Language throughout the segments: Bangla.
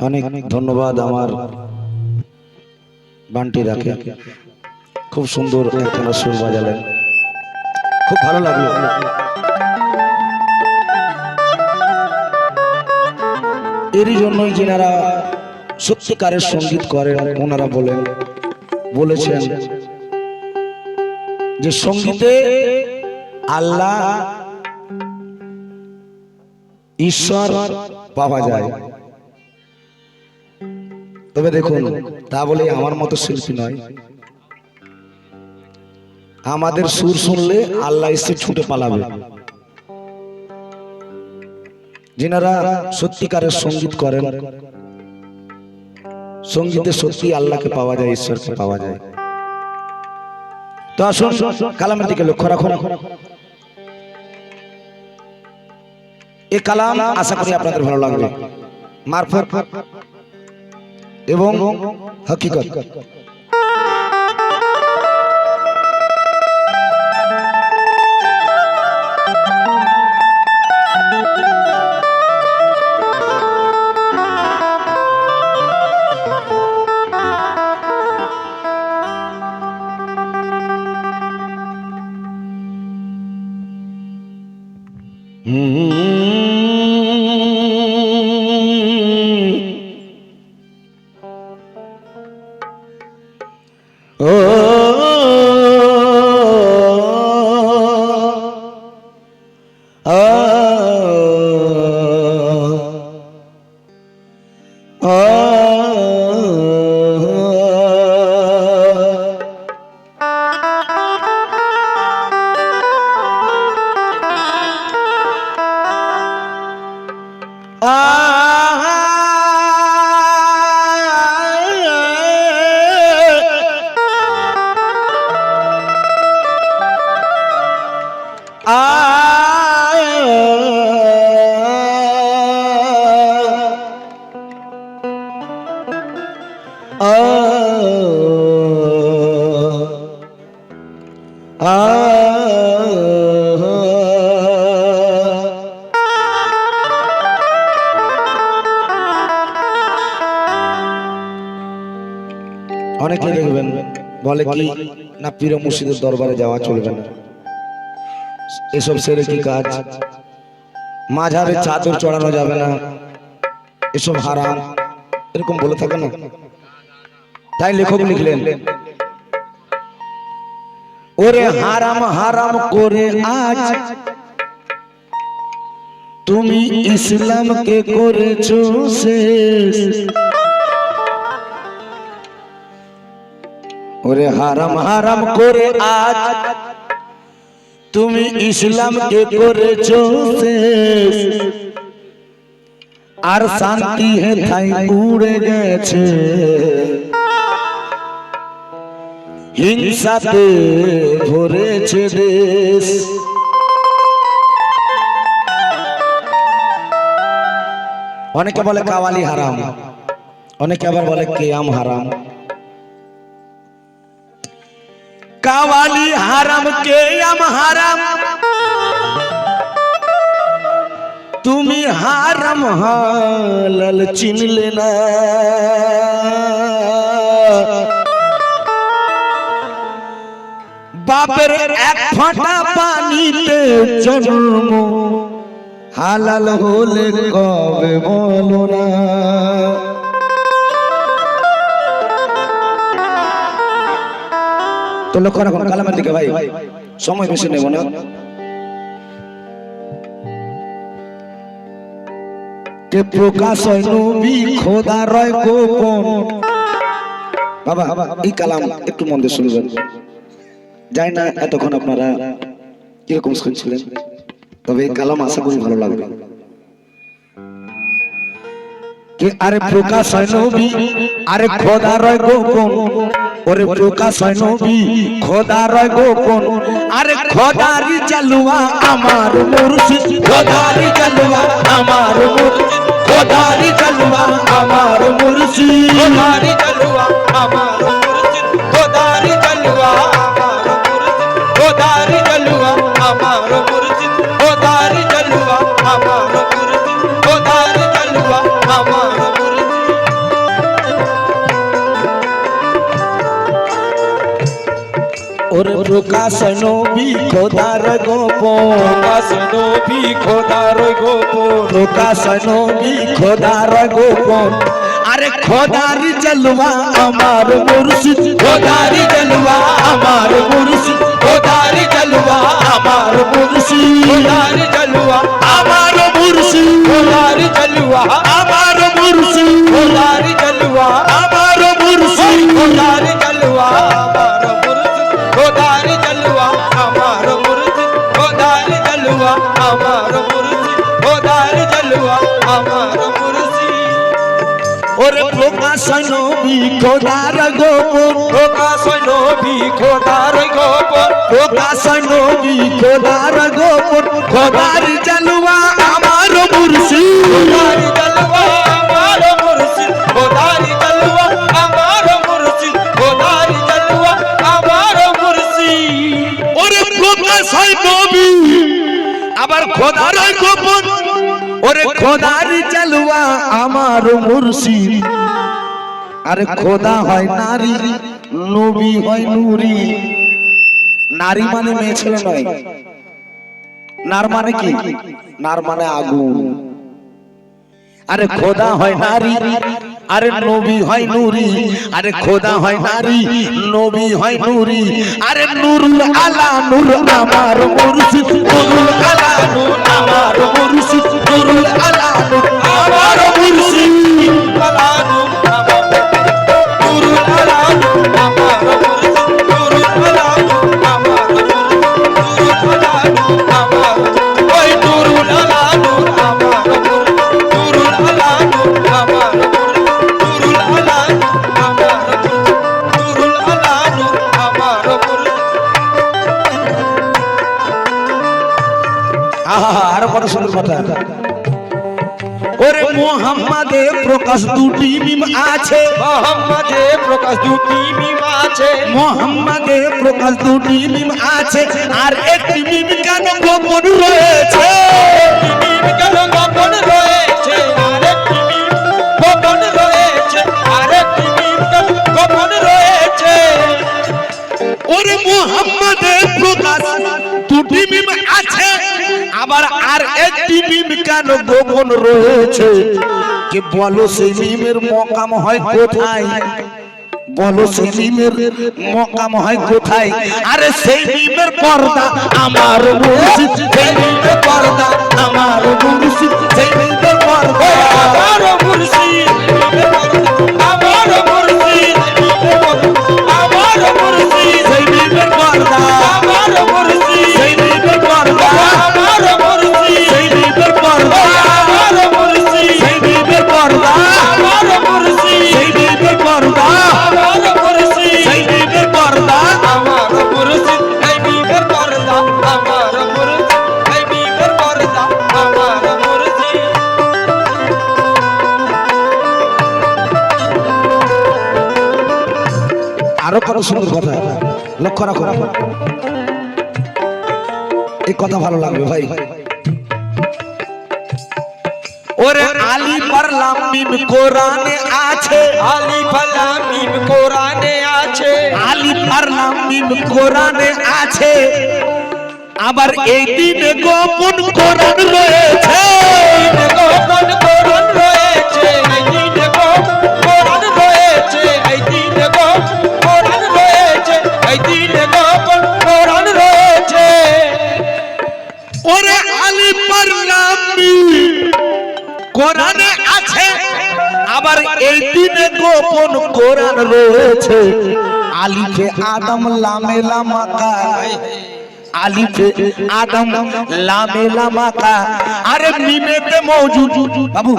অনেক ধন্যবাদ আমার বান্টি রাখে, খুব সুন্দর একখানা সুর বাজালেন, খুব ভালো লাগলো। এরই জন্যই যিনারা সত্যিকারের সঙ্গীত করেন ওনারা বলেছেন যে সঙ্গীতে আল্লাহ ঈশ্বর পাওয়া যায়। তবে দেখুন, তা বলে আমার মতো শিল্পী নয়, আমাদের সুর শুনলে আল্লাহ এসে ছুটে পালাবে। যিনারা সত্যিকারের সঙ্গীত করেন, সঙ্গীতে সত্যি আল্লাহকে পাওয়া যায়, ঈশ্বরকে পাওয়া যায়। তো আসুন কালামের দিকে লক্ষ্য রাখুন। এই কালাম আশা করি আপনাদের ভালো লাগবে। মারফত এবং হকিকত। অনেকে দেখবেন বলে কি না, পীর মুর্শিদের দরবারে যাওয়া চলবে না, এসব সেরে কি কাজ, মাঝারে চাদর চড়ানো যাবে না, এসব হারাম, এরকম বলে থাকে না। তাই লেখক লিখলেন, ওরে হারাম হারাম করে আজ তুমি ইসলামকে করেছো শেষ। ওরে হারাম হারাম করে আজ তুমি ইসলামকে করেছো শেষ, আর শান্তি হেথাই উড়ে গেছে, হিংসাতে ভরেছে দেশ। অনেকে বলে কাওয়ালি হারাম, অনেকে আবার বলে কেয়াম হারাম। কাওয়ালি হারাম, কেয়াম হারাম, তুমি হারাম হালাল চিনলে না। বাপের এক ফোঁটা পানিতে জন্ম হালাল হলে কবে বলো না। তো লক্ষ্য রাখুন কালামের দিকে ভাই, সময় বেশি নেব না। কে প্রকাশ হয় নবী খোদা রয় গোপন। বাবা এই কালাম একটু মন দিয়ে শুনবেন, যাই না এতক্ষণ আপনারা কিরকম শুনছিলেন, তবে এই কালাম আশা করি ভালো লাগবে। কে আরে প্রকাশ হয় নবী, আরে খোদা রয় গোপন, ওরে প্রকাশ হয় নবী খোদা রয় গোপন, আরে খোদারি চালুয়া আমার মুর্শিদ, খোদারি চালুয়া আমার মুর্শিদ, খোদারি চালুয়া আমার মুর্শিদ, খোদারি চালুয়া আমার মুর্শিদ, খোদারি চালুয়া আমার মুর্শিদ, খোদারি চালুয়া আমার মুর্শিদ, খোদারি চালুয়া আমার মুর্শিদ, খোদারি চালুয়া আমার মুর্শিদ। ওরে প্রকাশ নবী খোদার গোপন প্রকাশ নবী খোদার গোপন প্রকাশ নবী খোদার গোপন আরে খোদারি জলওয়া আমার মুর্শিদ খোদারি জলওয়া আমার মুর্শিদ খোদারি জলওয়া আমার মুর্শিদ খোদার জলওয়া আমার মুর্শিদ খোদার জলওয়া আমার মুর্শিদ খোদার জলওয়া আমার মুর্শিদ খোদার জলওয়া আমার মুর্শিদ খোদার জলওয়া আমার মুর্শিদ খোদার জলওয়া আমার মুর্শিদ খোদার জলওয়া আমার মুর্শিদ ওরে প্রকাশ নবী খোদার গোপন প্রকাশ নবী খোদার গোপন প্রকাশ নবী খোদার গোপন খোদার জলওয়া আমার মুর্শিদ খোদার জলওয়া আমার মুর্শিদ খোদার জলওয়া আমার মুর্শিদ খোদার জলওয়া আমার মুর্শিদ ওরে প্রকাশ নবী আবার খোদার গোপন ওরে খোদার জলওয়া আমার মুর্শিদ আরে খোদা হয় নারী নবী হয় নূরি নারী মানে মেয়ে ছেলে নয় নার মানে কি নার মানে আগুন আরে খোদা হয় নারী আরে নবী হয় নূরি আরে খোদা হয় নারী নবী হয় নূরি আরে নুরুল আলা নূর আমার মুর্শিদ নুরুল আলা নূর আমার মুর্শিদ নুরুল আলা নূর আমার মুর্শিদ আলানু আমার নুরুল আলানু আমার মুর্শিদ নুরুল আলানু আমার নুরুল আলানু আমার ওই নুরুল আলানু আমার নুরুল আলানু আমার নুরুল আলানু আমার নুরুল আলানু আমার আহা আর বড় সুন্দর কথা ওরে মোহাম্মদে প্রকাশ দুটি মিম আছে মোহাম্মদে প্রকাশ দুটি মিম আছে মোহাম্মদে প্রকাশ দুটি মিম আছে আর একটি মিম কেন গোপন রয়েছে মিম কেন গোপন রয়েছে আরেকটি মিম গোপন রয়েছে আরেকটি মিম কেন গোপন রয়েছে ওরে মোহাম্মদে প্রকাশ দুটি মিম আছে আবার আর একটি মিম কেন গোপন রয়েছে কে বলো সেই মিমের মকাম হয় কোথায় বলো সেই মিমের মকাম হয় কোথায় আরে সেই মিমের পর্দা আমার মুর্শিদ সেই মিমের পর্দা আমার মুর্শিদ সেই মিমের পর্দা আমার মুর্শিদ আমার মুর্শিদ আমার মুর্শিদ সেই মিমের পর্দা আমার মুর্শিদ সেই মিমের পর্দা আমার মুর্শিদ সেই মিমের পর্দা আমার মুর্শিদ সেই মিমের পর্দা আমার মুর্শিদ সেই মিমের পর্দা আমার মুর্শিদ সেই মিমের পর্দা আমার মুর্শিদ এই মিমের পর্দা আমার মুর্শিদ এই মিমের পর্দা আমার মুর্শিদ আরো কত সুন্দর কথা লক্ষ্য রাখো এই কথা ভালো লাগবে ভাই ওরে আলী পারলাম মিম কোরআনে আছে আলিফ লাম মিম কোরআনে আছে আলী পারলাম মিম কোরআনে আছে আবার এই দিনে গোপন কোরআন রয়েছে গোপন কোরআন রয়েছে এই দিনে কোরআন রয়েছে এই দিনে কোরআন রয়েছে এই দিনে গোপন কোরআন রয়েছে ওরে আলী পারলাম মিম কোরআনে আছে আবার এই দিনে গোপন কোরআন রয়েছে আলিফে আদম লামে লামাকা আলিফে আদম লামে লামাকা আরে মিমেতে মौजूद বাবু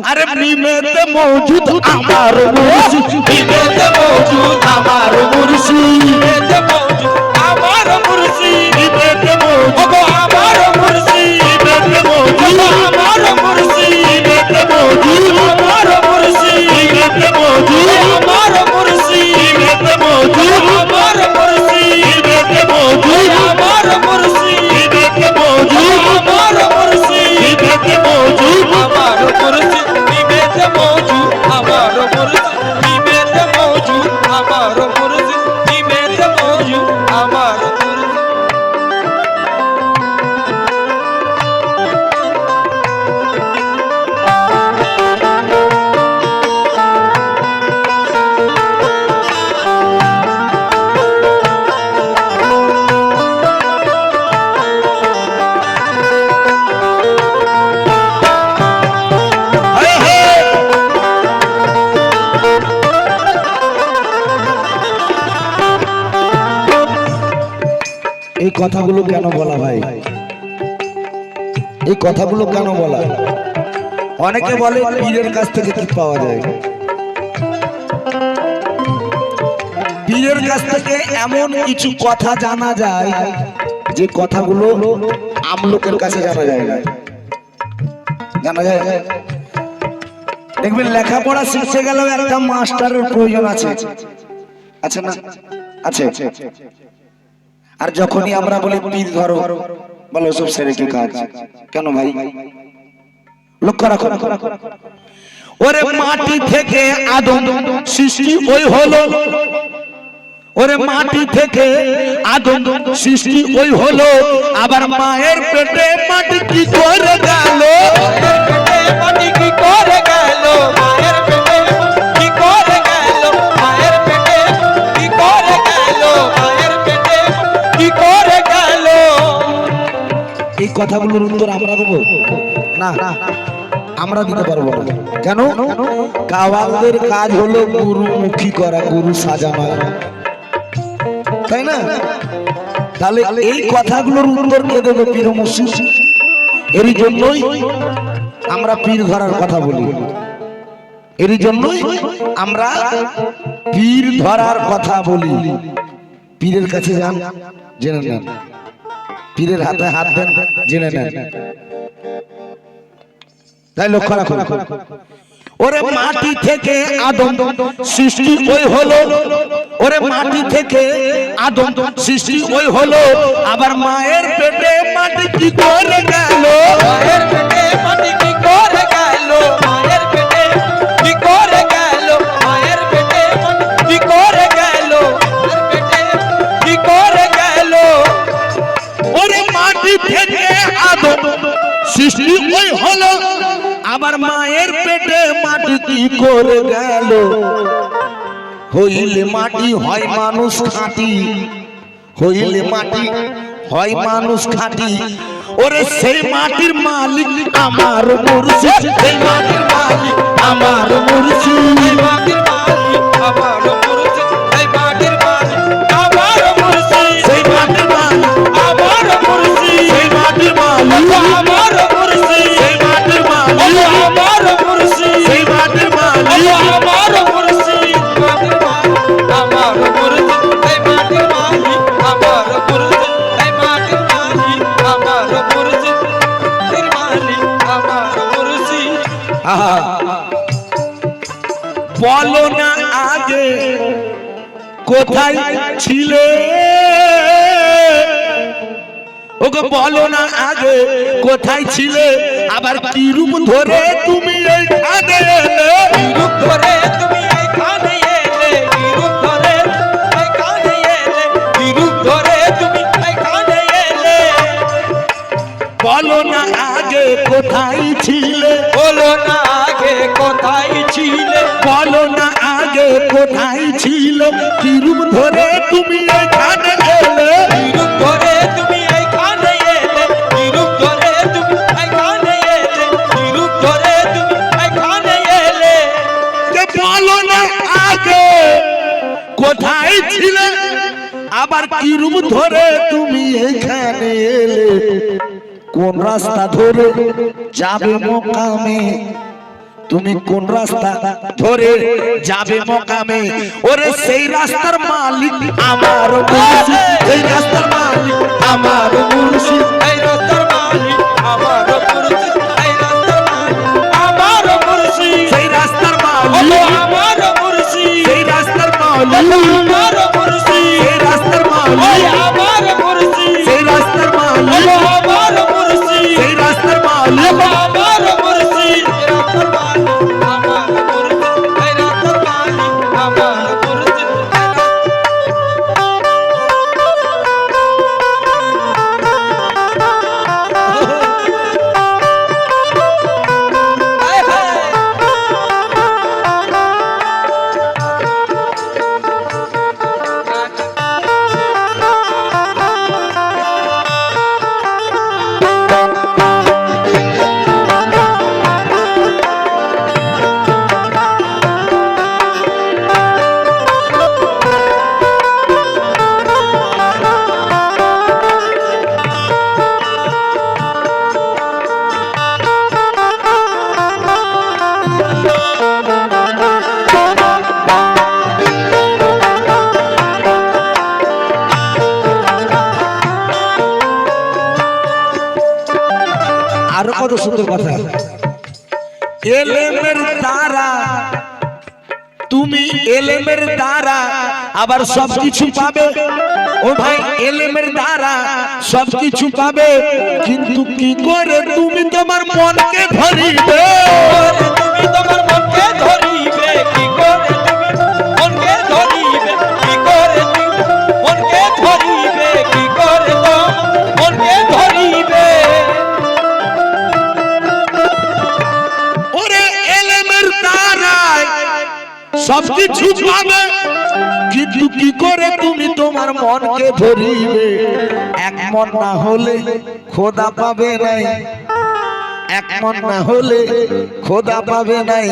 আরে মিমেতে मौजूद আমার মুর্শিদ মিমেতে मौजूद আমার মুর্শিদ মিমেতে মौजूद আমার মুর্শিদ মিমেতে मौजूद আমার মুর্শিদ মিমেতে मौजूद আমার মুর্শিদ মিমেতে मौजूद আমার মুর্শিদ মিমেতে मौजूद আমার মুর্শিদ মিমেতে मौजूद আমার মুর্শিদ মিমেতে मौजूद আমার মুর্শিদ মিমেতে मौजूद আমার মুর্শিদ মিমেতে मौजूद আমার মুর্শিদ নিবেতে মौजूद আমার মুর্শিদ নিবেতে মौजूद আমার মুর্শিদ নিবেতে মौजूद আমার কথাগুলো কেন বলা ভাই? এই কথাগুলো কেন বলা? অনেকে বলে পীরের কাছ থেকে কি পাওয়া যায়। পীরের কাছ থেকে এমন কিছু কথা জানা যায় যে কথাগুলো আমলোকের কাছে জানা যায় না। জানা যায় দেখবেন লেখাপড়া শিখতে গেলেও একটা মাস্টারের প্রয়োজন আছে, আছে না? আছে। আর যখনই আমরা বলি পীর ধরো, বলো সব ছেড়ে কি কাজ। কেন ভাই? লক্ষ্য রাখো। ওরে মাটি থেকে আদম সৃষ্টি ওই হলো, ওরে মাটি থেকে আদম সৃষ্টি ওই হলো, আবার মায়ের পেটে মাটি কি করে গেল? মাটি কি করে গেল? মায়ের পেটে কি করে গেল? মায়ের পেটে কি করে গেল? মায়ের পেটে কি করে গেল? এই কথাগুলোর উত্তর আমরা দেবো না, আমরা দিতে পারবো না। কেন? কাওয়ালদের কাজ হলো গুরুমুখী করা, গুরু সাজানো, তাই না? তাহলে এই কথাগুলোর উত্তর কে দেবে? পীর মুর্শিদ। এরই জন্যই আমরা পীর ধরার কথা বলি, এরই জন্যই আমরা পীর ধরার কথা বলি। পীরের কাছে যান, জেনে নেন, পীরের হাতে হাত দেন, জেনে নেন। তাই লক্ষ্য রাখুন। ওরে মাটি থেকে আদম সৃষ্টি ওই হলো, ওরে মাটি থেকে আদম সৃষ্টি ওই হলো, আবার মায়ের পেটে মাটি কি করে গেল? মায়ের পেটে মাটি কি করে গেল? মায়ের পেটে কি করে গেল? মায়ের পেটে কি করে গেল? মায়ের পেটে কি করে গেল? ওরে মাটি থেকে আদম সৃষ্টি ওই হলো, আবার মায়ের পেটে মাটি কি করে গেল? হইলে মাটি হয় মানুষ খাঁটি, হইলে মাটি হয় মানুষ খাঁটি, ওরে সেই মাটির মালিক আমার মুর্শিদ, সেই মাটির মালিক আমার মুর্শিদ, এই মাটির মালিক আমার মুর্শিদ, এই মাটির মালিক আমার মুর্শিদ, সেই মাটির মালিক আমার মুর্শিদ, সেই মাটির মালিক আমার মুর্শিদ, সেই মাটির মালিক আমার মুর্শিদ, সেই মাটির মালিক আমার মুর্শিদ, মাটির মালিক আমার মুর্শিদ, এই মাটির মালিক আমার মুর্শিদ, এই মাটির মালিক আমার মুর্শিদ, মাটির মালিক আমার মুর্শিদ। আহা, বলো না আগে কোথায় ছিলে, ওগো বলো না আগে কোথায় ছিলে, আবার কি রূপ ধরে তুমি এইখানে এলে? কি রূপ ধরে তুমি এইখানে এলে? কি রূপ ধরে এইখানে এলে? কি রূপ ধরে তুমি এইখানে এলে? বলো না আগে কোথায় ছিলে, বলো না আগে কোথায় ছিলে? বলো না আগে কোথায় ছিল, কি রূপ ধরে তুমি এখানে এলে? কি রূপ ধরে তুমি এইখানে এলে? কি রূপ ধরে তুমি এইখানে এলে? কি রূপ ধরে তুমি এইখানে এলে? যে বলো না আগে কোথায় ছিলে, আবার কি রূপ ধরে তুমি এখানে এলে? কোন রাস্তা ধরে যাবে মোকামে, তুমি কোন রাস্তা ধরে যাবে মোকামে, ওরে সেই রাস্তার মালিক আমার মুর্শিদ, সেই রাস্তার মালিক আমার মুর্শিদ, এই রাস্তার মালিক আমার মুর্শিদ, এই রাস্তার মালিক আমার মুর্শিদ, সেই রাস্তার ওগো মালিক আমার মুর্শিদ, সেই রাস্তার ওগো মালিক আমার মুর্শিদ, সেই রাস্তার ওই মালিক আমার মুর্শিদ, সেই রাস্তার মালিক ওগো আমার মুর্শিদ, সেই রাস্তার মালিক ওগো আমার মুর্শিদ, এই রাস্তার মালিক আমার মুর্শিদ, এই রাস্তার মালিক আমার মুর্শিদ, সুন্দর কথা এলেমের দ্বারা তুমি এলেমের দ্বারা আবার সবকিছু পাবে ও ভাই এলেমের দ্বারা সবকিছু পাবে কিন্তু কি করে তুমি তোমার মনকে ধরিবে তুমি তোমার মনকে ধরিবে কি করে তুমি মনকে ধরিবে কি করে তুমি মনকে ধরিবে কি করে তোমার মনকে ধরিবে ওরে এলেমের দ্বারায় সবকিছু পাবে কিন্তু কি করে তুমি তোমার মনকে ধরিবে এক মন না হলে খোদা পাবে নাই এক মন না হলে খোদা পাবে নাই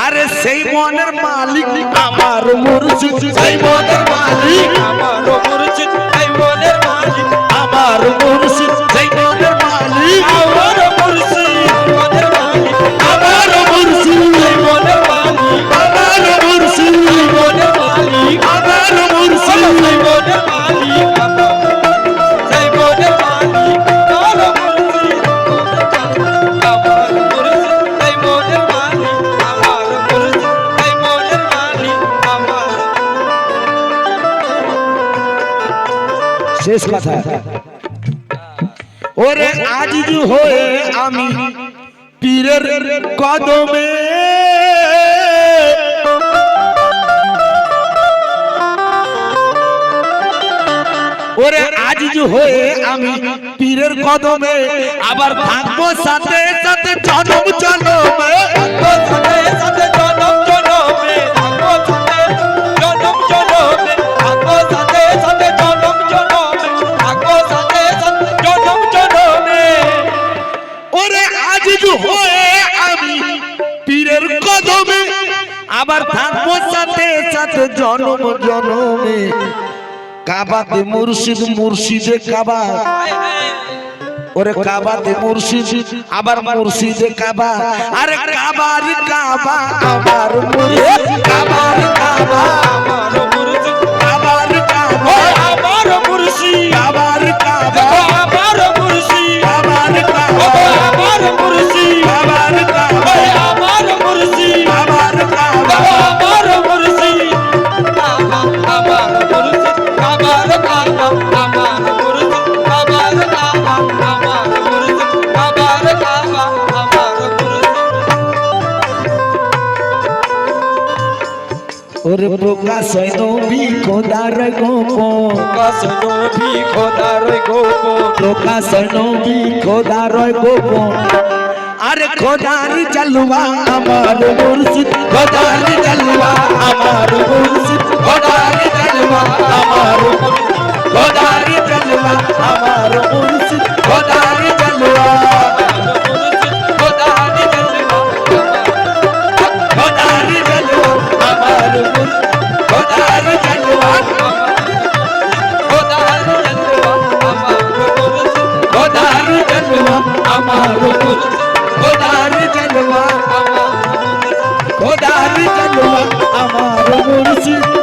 আরে সেই মনের মালিক আমার মুর্শিদ সেই মনের মালিক আমার মুর্শিদ এই মনের মালিক আমার মুর্শিদ সেই মনের মালিক আমার মুর্শিদ মনের মালিক আমার মুর্শিদ এই মনের মালিক আমার মুর্শিদ এই মনের মালিক আমার মুর্শিদ সেই মনের মালিক সেই মনের মালিক আমার মুর্শিদ আমার মুর্শিদ এই মনের মালিক আমার মুর্শিদ এই মনের মালিক আমার শেষ কথা ওরে আজিজ হয়ে আমি পীরের কদমে ওরে আজিজ হয়ে আমি পীরের কদমে আবার থাকবো সাথে সাথে জনম জনমে সাথে সাথে জনম জনমে থাকো সাথে জনম জনমে থাকো সাথে সাথে জনম জনমে থাকো সাথে সাথে জনম জনমে ওরে আজিজ হয়ে আমি পীরের কদমে আবার থাকবো সাথে সাথে জনম জনমে কাবাতে মুর্শিদ মুর্শিদে কাবা ওরে কাবাতে মুর্শিদ আবার মুর্শিদে কাবা আরে কাবার কাবা আমার মুর্শিদ কাবার কাবা আমার মুর্শিদ কাবার কাবা আমার মুর্শিদ কাবার কাবা আমার মুর্শিদ কাবার কাবা আমার মুর্শিদ কাবার কাবা আমার মুর্শিদ কাবার কাবা আমার মুর্শিদ আমার মুর্শিদ কাবার কাবা আমার মুর্শিদ কাবার কাবা আমার মুর্শিদ কাবার কাবা আমার মুর্শিদ ওরে প্রকাশ নবী খোদার গোপন কাসনবি খোদার গোপন প্রকাশ নবী খোদার গোপন আরে খোদার জালওয়া আমার মুর্শিদ খোদার জালওয়া আমার মুর্শিদ খোদার জালওয়া আমার খোদার জালওয়া আমার মুর্শিদ খোদার জালওয়া খোদার জলওয়া খোদার জালওয়া আমার মুর্শিদ খোদার জালওয়া খোদার জলওয়া আমার মুর্শিদ খোদার জালওয়া আমার মুর্শিদ খোদার জালওয়া আমার খোদার জালওয়া আমার মুর্শিদ